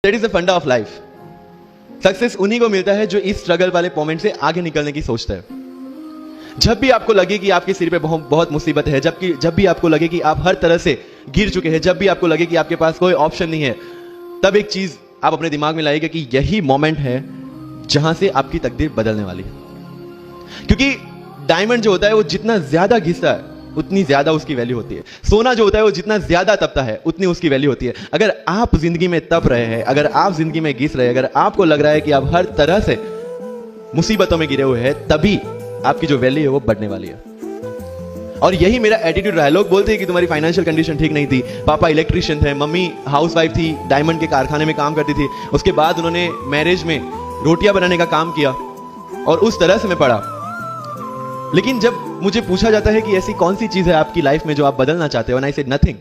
That is the फंडा of life. Success उन्हीं को मिलता है जो इस स्ट्रगल वाले मोमेंट से आगे निकलने की सोचता है। जब भी आपको लगे कि आपके सिर पे बहुत मुसीबत है, जब भी आपको लगे कि आप हर तरह से गिर चुके हैं, जब भी आपको लगे कि आपके पास कोई ऑप्शन नहीं है, तब एक चीज आप अपने दिमाग में लाइएगा कि यही मोमेंट है जहां से आपकी तकदीर बदलने वाली है। क्योंकि डायमंड जो होता है वो जितना ज्यादा घिसता है उतनी ज्यादा उसकी वैल्यू होती है। सोना जो होता है वो जितना ज्यादा तपता है उतनी उसकी वैल्यू होती है। अगर आप जिंदगी में तप रहे हैं, अगर आप जिंदगी में घिस रहे हैं, अगर आपको लग रहा है कि आप हर तरह से मुसीबतों में गिरे हुए हैं, तभी आपकी जो वैल्यू है वो बढ़ने वाली है। और यही मेरा एटीट्यूड रहा है। लोग बोलते हैं कि तुम्हारी फाइनेंशियल कंडीशन ठीक नहीं थी, पापा इलेक्ट्रिशियन थे, मम्मी हाउसवाइफ थी, डायमंड के कारखाने में काम करती थी, उसके बाद उन्होंने मैरिज में रोटियां बनाने का काम किया और उस तरह से मैं पढ़ा। लेकिन जब मुझे पूछा जाता है कि ऐसी कौन सी चीज है आपकी लाइफ में जो आप बदलना चाहते हो, एंड आई सेड नथिंग।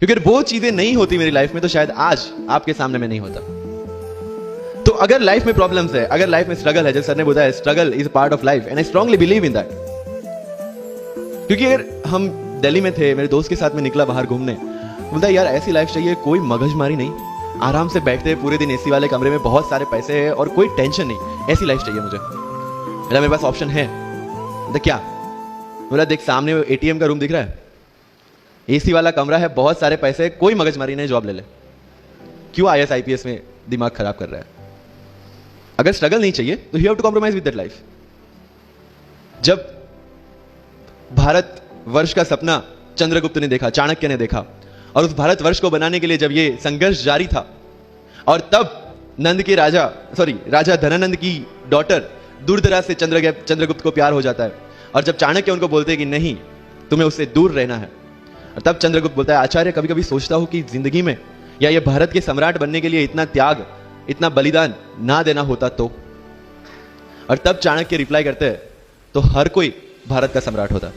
क्योंकि वो चीजें नहीं होती मेरी लाइफ में तो शायद आज आपके सामने में नहीं होता। तो अगर लाइफ में प्रॉब्लम्स है, अगर लाइफ में स्ट्रगल है, जैसे सर ने बताया struggle is part of life, and I strongly believe in that. क्योंकि अगर हम दिल्ली में थे, मेरे दोस्त के साथ में निकला बाहर घूमने, बोलता यार ऐसी लाइफ चाहिए, कोई मगजमारी नहीं, आराम से बैठते हैं पूरे दिन एसी वाले कमरे में, बहुत सारे पैसे है और कोई टेंशन नहीं, ऐसी लाइफ चाहिए मुझे। मेरे पास ऑप्शन है। तो क्या बोला, देख सामने एटीएम का रूम दिख रहा है, एसी वाला कमरा है, बहुत सारे पैसे, कोई मगजमारी नहीं, जॉब ले ले। क्यों आईएएस आईपीएस में दिमाग खराब कर रहा है? अगर स्ट्रगल नहीं चाहिए तो you have to compromise with that life. जब भारत वर्ष का सपना चंद्रगुप्त ने देखा, चाणक्य ने देखा, और उस भारत वर्ष को बनाने के लिए जब ये संघर्ष जारी था, और तब नंद के राजा धनानंद की डॉटर दूरदराज से चंद्रगुप्त को प्यार हो जाता है, और जब चाणक्य उनको बोलते हैं कि नहीं तुम्हें उससे दूर रहना है, और तब चंद्रगुप्त बोलता है आचार्य कभी कभी सोचता हूं कि जिंदगी में या ये भारत के सम्राट बनने के लिए इतना त्याग, इतना बलिदान ना देना होता तो। और तब चाणक्य रिप्लाई करते हैं तो हर कोई भारत का सम्राट होता।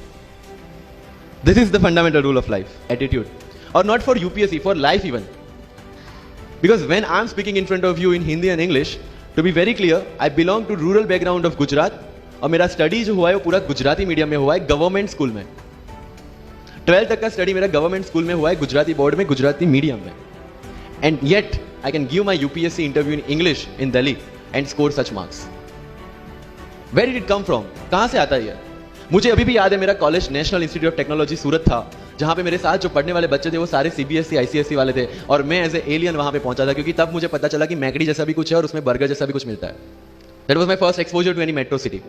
This is the fundamental rule of life, attitude. और not for UPSC, for life even. Because when I am speaking in front of you in Hindi and English, to be very clear, I belong to rural background of Gujarat, और मेरा study जो हुआ है वो पूरा Gujarati medium में हुआ है, गवर्नमेंट स्कूल में। 12th तक का स्टडी मेरा गवर्नमेंट स्कूल में हुआ है, गुजराती बोर्ड में, गुजराती मीडियम में। And yet I can give my UPSC interview in English in Delhi and score such marks. Where did it come from? कहां से आता है ये? मुझे अभी भी याद है, मेरा college national institute of technology Surat था, जहां पे मेरे साथ जो पढ़ने वाले बच्चे थे वो सारे सीबीएसई आईसीएसई वाले थे, और मैं एज ए एलियन वहां पे पहुंचा था, क्योंकि तब मुझे पता चला कि मैकडी जैसा भी कुछ है और उसमें बर्गर जैसा भी कुछ मिलता है। That was my first exposure to any metro city.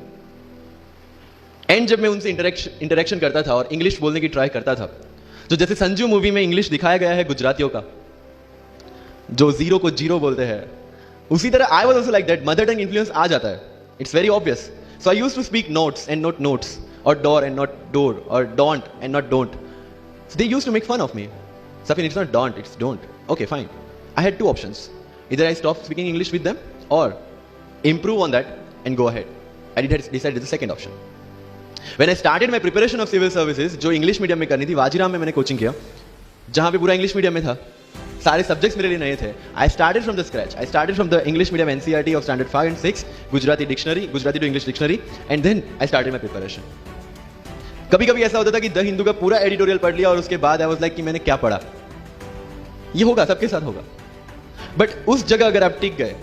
And जब मैं उनसे इंटरेक्शन करता था और इंग्लिश बोलने की ट्राई करता था, जो जैसे संजू मूवी में इंग्लिश दिखाया गया है गुजरातियों का, जो जीरो को जीरो बोलते हैं, उसी तरह I was also like that. Mother tongue influence आ जाता है, it's very obvious. So I used to speak notes and not notes, or door and not door, or don't and not don't. So they used to make fun of me. Safin, it's not don't, it's don't. Okay, fine. I had two options. Either I stop speaking English with them or improve on that and go ahead. I decided the second option. When I started my preparation of civil services, जो English medium में करनी थी, वाजीराम में मैंने coaching किया, जहां पे पूरा इंग्लिश मीडियम में था, सारे सब्जेक्ट्स मेरे लिए नए थे। I started from the scratch. I started from the English medium NCERT of standard 5 and 6, Gujarati dictionary, Gujarati to English dictionary, and then I started my preparation. कभी कभी ऐसा होता था कि द हिंदू का पूरा एडिटोरियल पढ़ लिया और उसके बाद आई वाज लाइक कि मैंने क्या पढ़ा। ये होगा, सबके साथ होगा। बट उस जगह अगर आप टिक गए,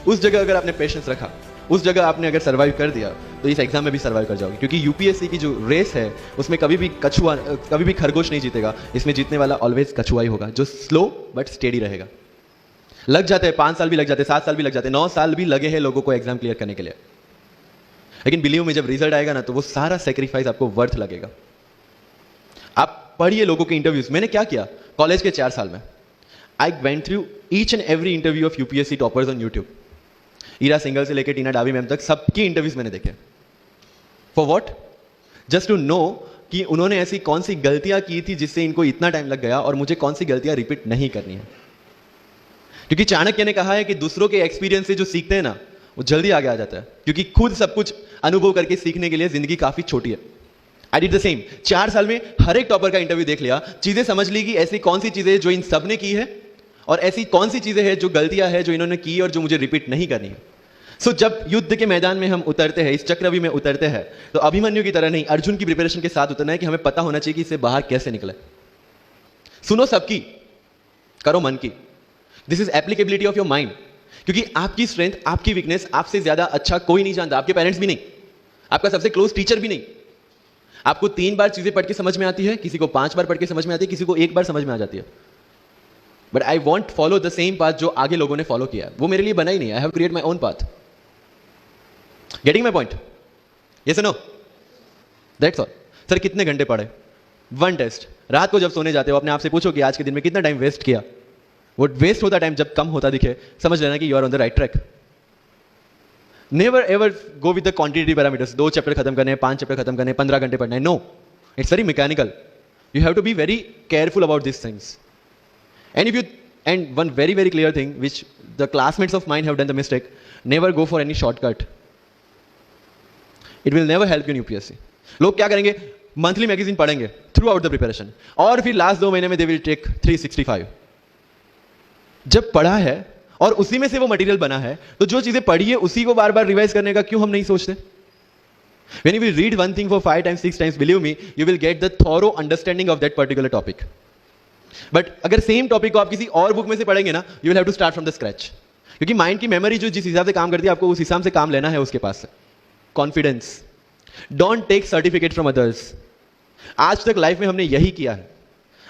उस जगह अगर आपने पेशेंस रखा, उस जगह आपने अगर सर्वाइव कर दिया, तो इस एग्जाम में भी सर्वाइव कर जाओगे। क्योंकि यूपीएससी की जो रेस है उसमें कभी भी खरगोश नहीं जीतेगा, इसमें जीतने वाला ऑलवेज कछुआ ही होगा, जो स्लो बट स्टेडी रहेगा। लग जाते हैं 5 साल भी लग जाते हैं, 7 साल भी लग जाते हैं, 9 साल भी लगे हैं लोगों को एग्जाम क्लियर करने के लिए। लेकिन बिलीव में जब रिजल्ट आएगा ना, तो वो सारा सेक्रीफाइस आपको वर्थ लगेगा। आप पढ़िए लोगों के इंटरव्यूज। मैंने क्या किया कॉलेज के 4 साल में, I went through each and every interview of UPSC toppers on YouTube. Ira Singhal से लेकर टीना डाबी मैम तक सबके इंटरव्यूज मैंने देखे। For what? Just to know कि उन्होंने ऐसी कौन सी गलतियां की थी जिससे इनको इतना टाइम लग गया, और मुझे कौन सी गलतियां रिपीट नहीं करनी है। क्योंकि चाणक्य ने कहा है कि दूसरों के एक्सपीरियंस से जो सीखते हैं ना, वो जल्दी आगे आ जाता है, क्योंकि खुद सब कुछ अनुभव करके सीखने के लिए जिंदगी काफी छोटी है। I did the same. 4 साल में हर एक टॉपर का इंटरव्यू देख लिया, चीजें समझ ली कि ऐसी कौन सी चीजें जो इन सब ने की है, और ऐसी कौन सी चीजें हैं जो गलतियां हैं जो इन्होंने की और जो मुझे रिपीट नहीं करनी है। सो जब युद्ध के मैदान में हम उतरते हैं, इस चक्रव्यूह में उतरते हैं, तो अभिमन्यु की तरह नहीं, अर्जुन की प्रिपरेशन के साथ उतरना है कि हमें पता होना चाहिए कि इससे बाहर कैसे निकले। सुनो सबकी, करो मन की। This is applicability of your mind, क्योंकि आपकी स्ट्रेंथ, आपकी वीकनेस आपसे ज्यादा अच्छा कोई नहीं जानता, आपके पेरेंट्स भी नहीं, आपका सबसे क्लोज टीचर भी नहीं। आपको 3 बार चीजें पढ़ के समझ में आती है, किसी को 5 बार पढ़ के समझ में आती है, किसी को 1 बार समझ में आ जाती है। But I want follow the same path जो आगे लोगों ने फॉलो किया, वो मेरे लिए बना ही नहीं। I have create my own path. Getting my point? Yes no? That's all. Sir कितने घंटे पढ़े? 1 टेस्ट। रात को जब सोने जाते हो अपने आप से पूछो कि आज के दिन में कितना टाइम वेस्ट किया। वो वेस्ट होता टाइम जब कम होता दिखे, समझ लेना कि you are on the right track. Never ever go with the quantity parameters. 2 chapter खत्म करने हैं, 5 चैप्टर खत्म करने हैं, 15 घंटे पढ़ना है। No, it's very mechanical. You have to be very careful about this things. And one very very clear thing which the classmates of mine have done the mistake, never go for any shortcut. It will never help you in UPSC. लोग क्या करेंगे? Monthly magazine पढ़ेंगे through out the preparation, और फिर last 2 महीने में they will take 365। जब पढ़ा है और उसी में से वो मटेरियल बना है, तो जो चीजें पढ़ी है उसी को बार बार रिवाइज करने का क्यों हम नहीं सोचते? When you will read one thing for 5 times 6 times, believe me, you will get the thorough understanding of that particular topic. But अगर सेम टॉपिक को आप किसी और बुक में से पढ़ेंगे ना, you will have to start from the scratch, क्योंकि माइंड की मेमोरी जो जिस हिसाब से काम करती है, आपको उस हिसाब से काम लेना है उसके पास से। Confidence. Don't take certificate from others. आज तक लाइफ में हमने यही किया है।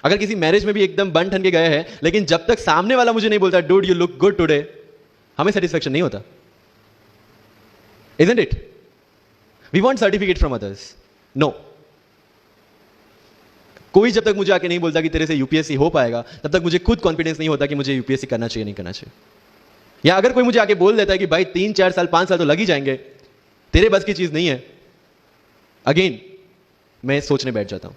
अगर किसी मैरिज में भी एकदम बन ठन के गए हैं, लेकिन जब तक सामने वाला मुझे नहीं बोलता dude you look good today, हमें सेटिस्फेक्शन नहीं होता। Isn't it? We want certificate from others. No, कोई जब तक मुझे आके नहीं बोलता कि तेरे से यूपीएससी हो पाएगा, तब तक मुझे खुद कॉन्फिडेंस नहीं होता कि मुझे यूपीएससी करना चाहिए नहीं करना चाहिए। या अगर कोई मुझे आके बोल देता है कि भाई 3 4 साल 5 साल तो लग ही जाएंगे, तेरे बस की चीज नहीं है, अगेन मैं सोचने बैठ जाता हूं।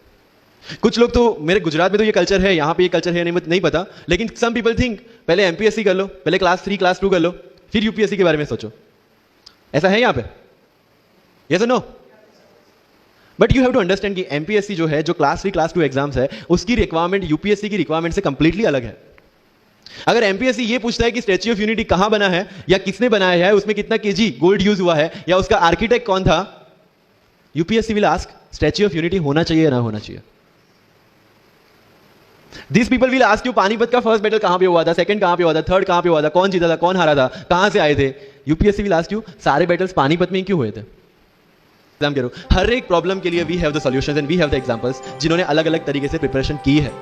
कुछ लोग तो, मेरे गुजरात में तो ये कल्चर है, यहां पे ये कल्चर है नहीं पता, लेकिन सम पीपल थिंक पहले एमपीएससी कर लो, पहले क्लास 3 क्लास 2 कर लो, फिर यूपीएससी के बारे में सोचो। ऐसा है यहां पे? यस और no? But you have to understand कि एमपीएससी जो है, जो क्लास 3 क्लास 2 एग्जाम्स है, उसकी रिक्वायरमेंट यूपीएससी की रिक्वायरमेंट से कंप्लीटली अलग है। अगर एमपीएससी ये पूछता है कि स्टैच्यू ऑफ यूनिटी कहां बना है, या किसने बनाया है, उसमें कितना केजी गोल्ड यूज हुआ है, या उसका आर्किटेक्ट कौन था, UPSC will ask statue of unity होना चाहिए या ना होना चाहिए। This people will ask you Panipat का फर्स्ट बैटल कहां पे हुआ था, सेकंड कहां पे हुआ था, थर्ड कहां पे हुआ था, कौन जीता था, कौन हारा था, कहां से आए थे। यूपीएससी विल आस्क यू सारे बैटल्स पानीपत में ही क्यों हुए थे। करो, हर एक प्रॉब्लम के लिए we have the solutions and we have the examples, जिन्होंने अलग अलग तरीके से प्रिपरेशन की है।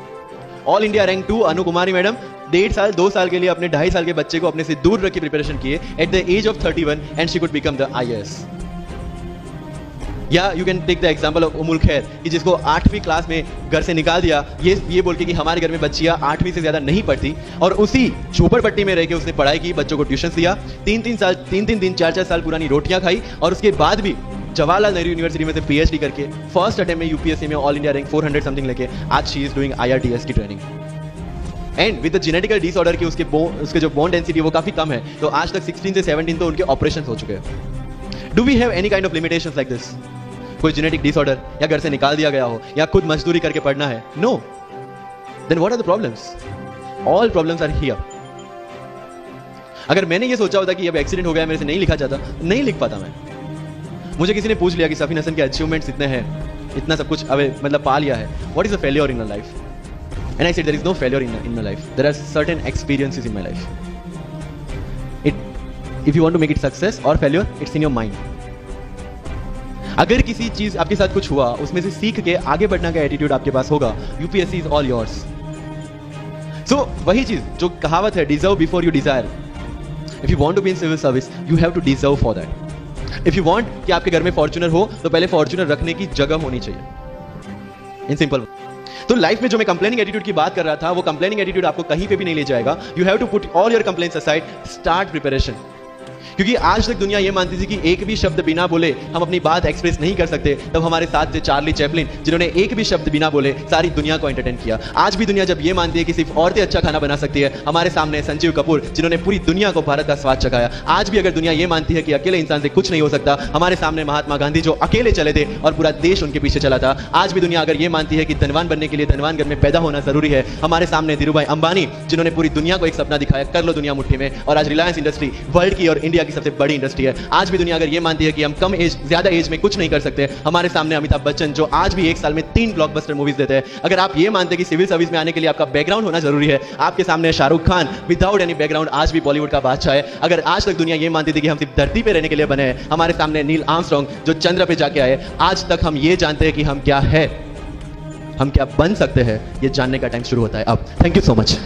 All India rank 2 Anu Kumari madam 1.5 साल 2 साल के लिए अपने 2.5 साल के बच्चे को अपने से दूर रख के प्रिपरेशन किए at the age of 31 and she could become the IAS। या you can take the example of Ummul Kher, कि जिसको 8वीं क्लास में घर से निकाल दिया, ये बोल के कि हमारे घर में बच्चियां 8वीं से ज्यादा नहीं पढ़ती, और उसी झोपड़पट्टी में रह के उसने पढ़ाई की, बच्चों को ट्यूशन दिया, 3 दिन 4 साल पुरानी रोटियां खाई, और उसके बाद भी जवाहरलाल नेहरू यूनिवर्सिटी में से पीएचडी करके फर्स्ट अटेम्प्ट में यूपीएससी में ऑल इंडिया रैंक 400 समथिंग लेके आज शी इज डूइंग IRTS की training. And with the genetical disorder की उसके जो बोन डेंसिटी वो काफी कम है, तो आज तक 16 से 17 तो उनके ऑपरेशन हो चुके हैं। Do we have any kind of limitations like this? कोई जेनेटिक डिसऑर्डर, या घर से निकाल दिया गया हो, या खुद मजदूरी करके पढ़ना है? No. Then what are the problems? All problems are here. अगर मैंने ये सोचा होता कि अब एक्सीडेंट हो गया, मेरे से नहीं लिखा जाता, नहीं लिख पाता मैं। मुझे किसी ने पूछ लिया कि सफीन हसन के अचीवमेंट्स इतने हैं, इतना सब कुछ अब मतलब पा लिया है, what is a failure in life? And I said there is no failure in my life, there are certain experiences in my life. If you want to make it success or failure, it's in your mind. अगर किसी चीज आपके साथ कुछ हुआ, उसमें से सीख के आगे बढ़ने का एटीट्यूड आपके पास होगा, UPSC is all yours. So वही चीज जो कहावत है, deserve before you desire. If you want to be in civil service, you have to deserve for that. If you want कि आपके घर में फॉर्च्यूनर हो, तो पहले फॉर्च्यूनर रखने की जगह होनी चाहिए। In simple. तो लाइफ में जो मैं कंप्लेनिंग एटीट्यूड की बात कर रहा था, वो कंप्लेनिंग एटीट्यूड आपको कहीं पे भी नहीं ले जाएगा। You have to put all your complaints aside, start preparation. क्योंकि आज तक दुनिया ये मानती थी कि एक भी शब्द बिना बोले हम अपनी बात एक्सप्रेस नहीं कर सकते। तब हमारे साथ थे चार्ली चैपलिन, जिन्होंने एक भी शब्द बिना बोले सारी दुनिया को एंटरटेन किया। आज भी दुनिया जब ये मानती है कि सिर्फ औरतें अच्छा खाना बना सकती है, हमारे सामने संजीव कपूर, जिन्होंने पूरी दुनिया को भारत का स्वाद चखाया। आज भी अगर दुनिया ये मानती है कि अकेले इंसान से कुछ नहीं हो सकता, हमारे सामने महात्मा गांधी, जो अकेले चले थे और पूरा देश उनके पीछे चला था। आज भी दुनिया अगर ये मानती है कि धनवान बनने के लिए धनवान घर में पैदा होना जरूरी है, हमारे सामने धीरूभाई अंबानी, जिन्होंने पूरी दुनिया को एक सपना दिखाया, कर लो दुनिया मुट्ठी में, और आज रिलायंस इंडस्ट्री वर्ल्ड की और इंडिया इंडिया की सबसे बड़ी इंडस्ट्री है। आज भी दुनिया अगर ये मानती है कि हम कम एज, ज्यादा एज में कुछ नहीं कर सकते, हमारे सामने अमिताभ बच्चन जो आज भी एक साल में 3 ब्लॉकबस्टर मूवीज देते हैं। अगर आप ये मानते हैं कि सिविल सर्विस में आने के लिए आपका बैकग्राउंड होना जरूरी है, आपके सामने Shahrukh Khan without any background आज भी बॉलीवुड का बादशाह है। अगर आज तक दुनिया ये मानती थी कि हम सिर्फ धरती पे रहने के लिए बने हैं, हमारे सामने नील आर्मस्ट्रॉन्ग जो चंद्र पे जाके आए, आज तक हम ये जानते हैं कि हम क्या है, हम क्या बन सकते हैं, ये जानने का टाइम शुरू होता है अब। Thank you so much.